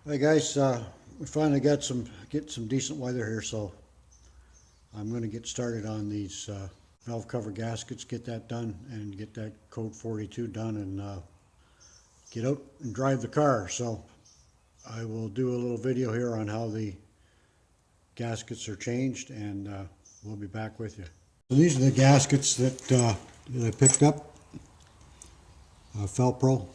Hey guys, we finally got some decent weather here, so I'm going to get started on these valve cover gaskets, get that done, and get that code 42 done, and get out and drive the car. So I will do a little video here on how the gaskets are changed, and we'll be back with you. So these are the gaskets that I picked up, Felpro.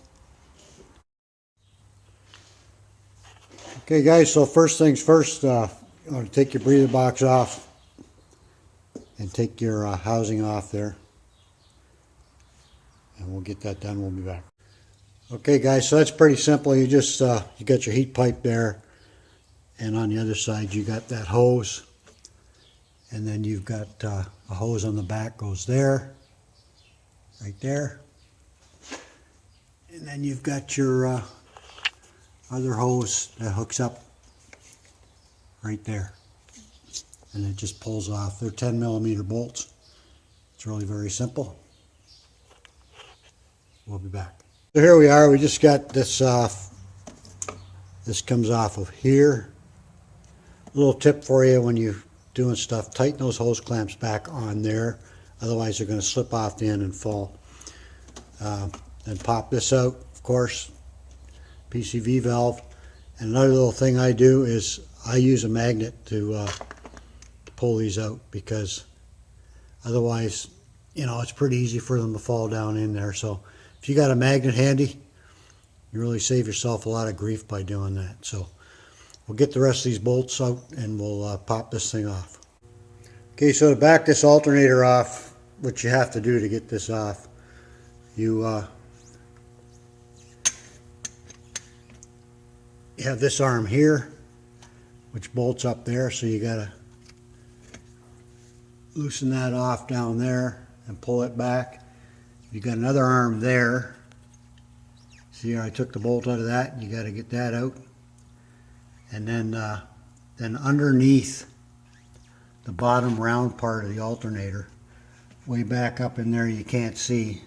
Okay guys, so first things first, you want to take your breather box off and take your housing off there, and we'll get that done. We'll be back. Okay guys, so that's pretty simple. You just you got your heat pipe there, and on the other side you got that hose, and then you've got a hose on the back, goes there, right there, and then you've got your other hose that hooks up right there, and it just pulls off. They're 10mm bolts. It's really very simple. We'll be back. So here we are. We just got this off. This comes off of here. A little tip for you when you're doing stuff: tighten those hose clamps back on there, otherwise they're going to slip off the end and fall. Then pop this out, of course, PCV valve. And another little thing I do is I use a magnet to pull these out, because otherwise, you know, it's pretty easy for them to fall down in there. So if you got a magnet handy, you really save yourself a lot of grief by doing that. So we'll get the rest of these bolts out and we'll pop this thing off. Okay, so to back this alternator off, what you have to do to get this off, you have this arm here, which bolts up there, so you gotta loosen that off down there and pull it back. You got another arm there. See how I took the bolt out of that? You gotta get that out. And then underneath the bottom round part of the alternator, way back up in there you can't see,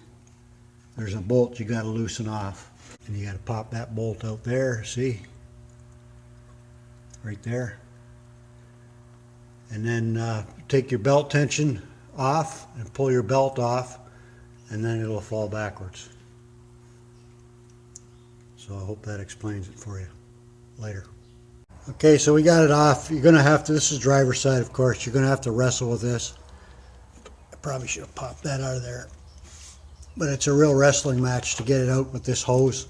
there's a bolt you gotta loosen off. And you gotta pop that bolt out there, see? Right there. And then take your belt tension off and pull your belt off, and then it'll fall backwards. So I hope that explains it for you later. Okay, so we got it off. You're gonna have to, this is driver's side of course, you're gonna have to wrestle with this. I probably should have popped that out of there. But it's a real wrestling match to get it out with this hose.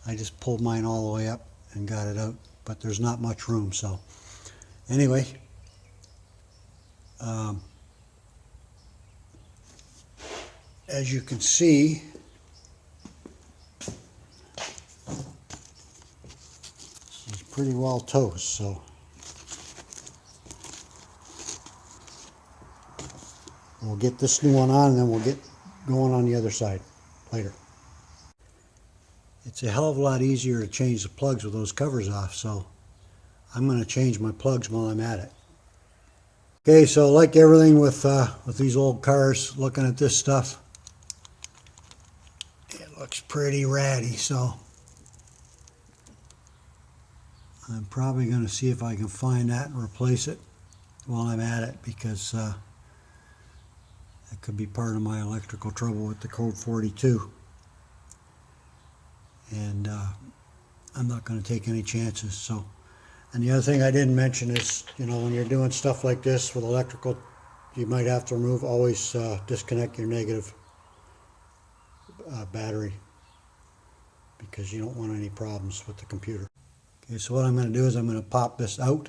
I just pulled mine all the way up and got it out, but there's not much room. So anyway, as you can see, it's pretty well toast, so we'll get this new one on and then we'll get going on the other side later. It's a hell of a lot easier to change the plugs with those covers off, so I'm going to change my plugs while I'm at it. Okay, so like everything with these old cars, looking at this stuff, it looks pretty ratty, so I'm probably going to see if I can find that and replace it while I'm at it, because that could be part of my electrical trouble with the code 42. And I'm not going to take any chances. So, and the other thing I didn't mention is, you know, when you're doing stuff like this with electrical, you might have to remove, always disconnect your negative battery, because you don't want any problems with the computer. Okay, so what I'm going to do is I'm going to pop this out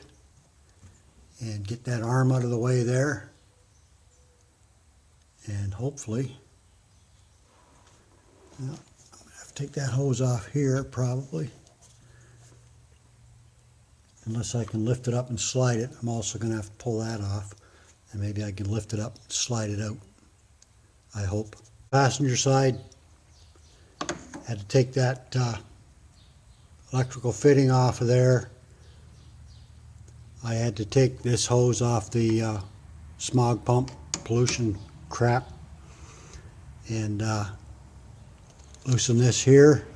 and get that arm out of the way there, and hopefully, yeah, take that hose off here probably, unless I can lift it up and slide it. I'm also going to have to pull that off, and maybe I can lift it up and slide it out, I hope. Passenger side, had to take that electrical fitting off of there. I had to take this hose off the smog pump, pollution crap, and loosen this here,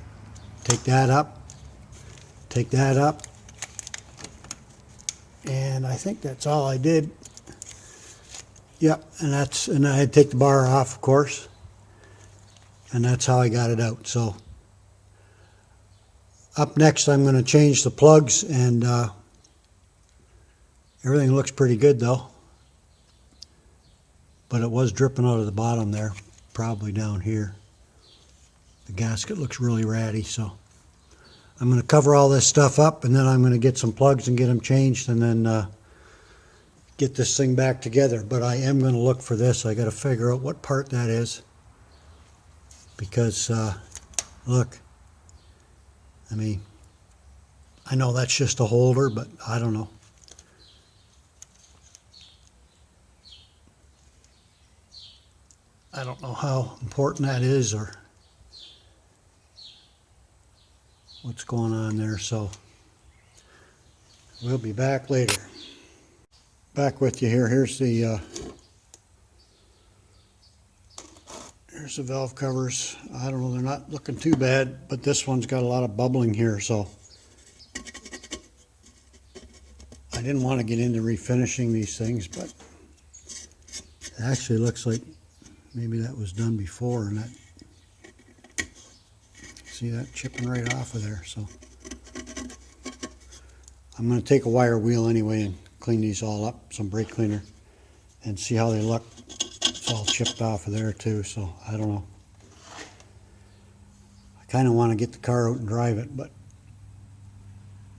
take that up, take that up. And I think that's all I did. Yep, and I had to take the bar off, of course. And that's how I got it out. So up next, I'm going to change the plugs, and everything looks pretty good though. But it was dripping out of the bottom there, probably down here. The gasket looks really ratty, so I'm going to cover all this stuff up, and then I'm going to get some plugs and get them changed, and then get this thing back together. But I am going to look for this. I got to figure out what part that is, because look, I mean, I know that's just a holder, but I don't know. I don't know how important that is or what's going on there, so we'll be back later. Back with you here. Here's the valve covers. I don't know, they're not looking too bad, but this one's got a lot of bubbling here, so I didn't want to get into refinishing these things, but it actually looks like maybe that was done before, and that, see that chipping right off of there. So I'm going to take a wire wheel anyway and clean these all up, some brake cleaner, and see how they look. It's all chipped off of there too, so I don't know. I kind of want to get the car out and drive it, but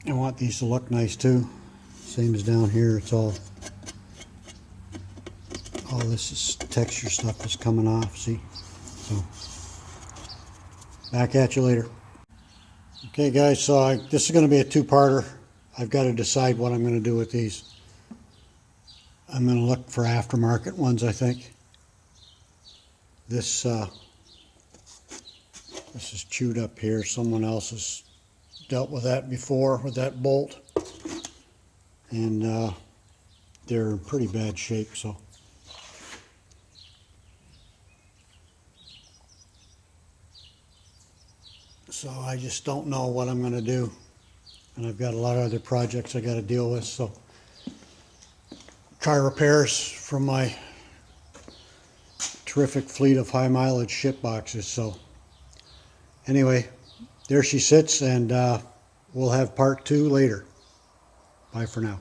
I want these to look nice too. Same as down here, it's all this is texture stuff is coming off, see? So, back at you later. Okay guys, so this is going to be a two-parter. I've got to decide what I'm going to do with these. I'm going to look for aftermarket ones, I think. This is chewed up here. Someone else has dealt with that before, with that bolt. And they're in pretty bad shape, so. So I just don't know what I'm going to do. And I've got a lot of other projects I got to deal with, so. Car repairs from my terrific fleet of high mileage ship boxes. So anyway, there she sits, and we'll have part 2 later. Bye for now.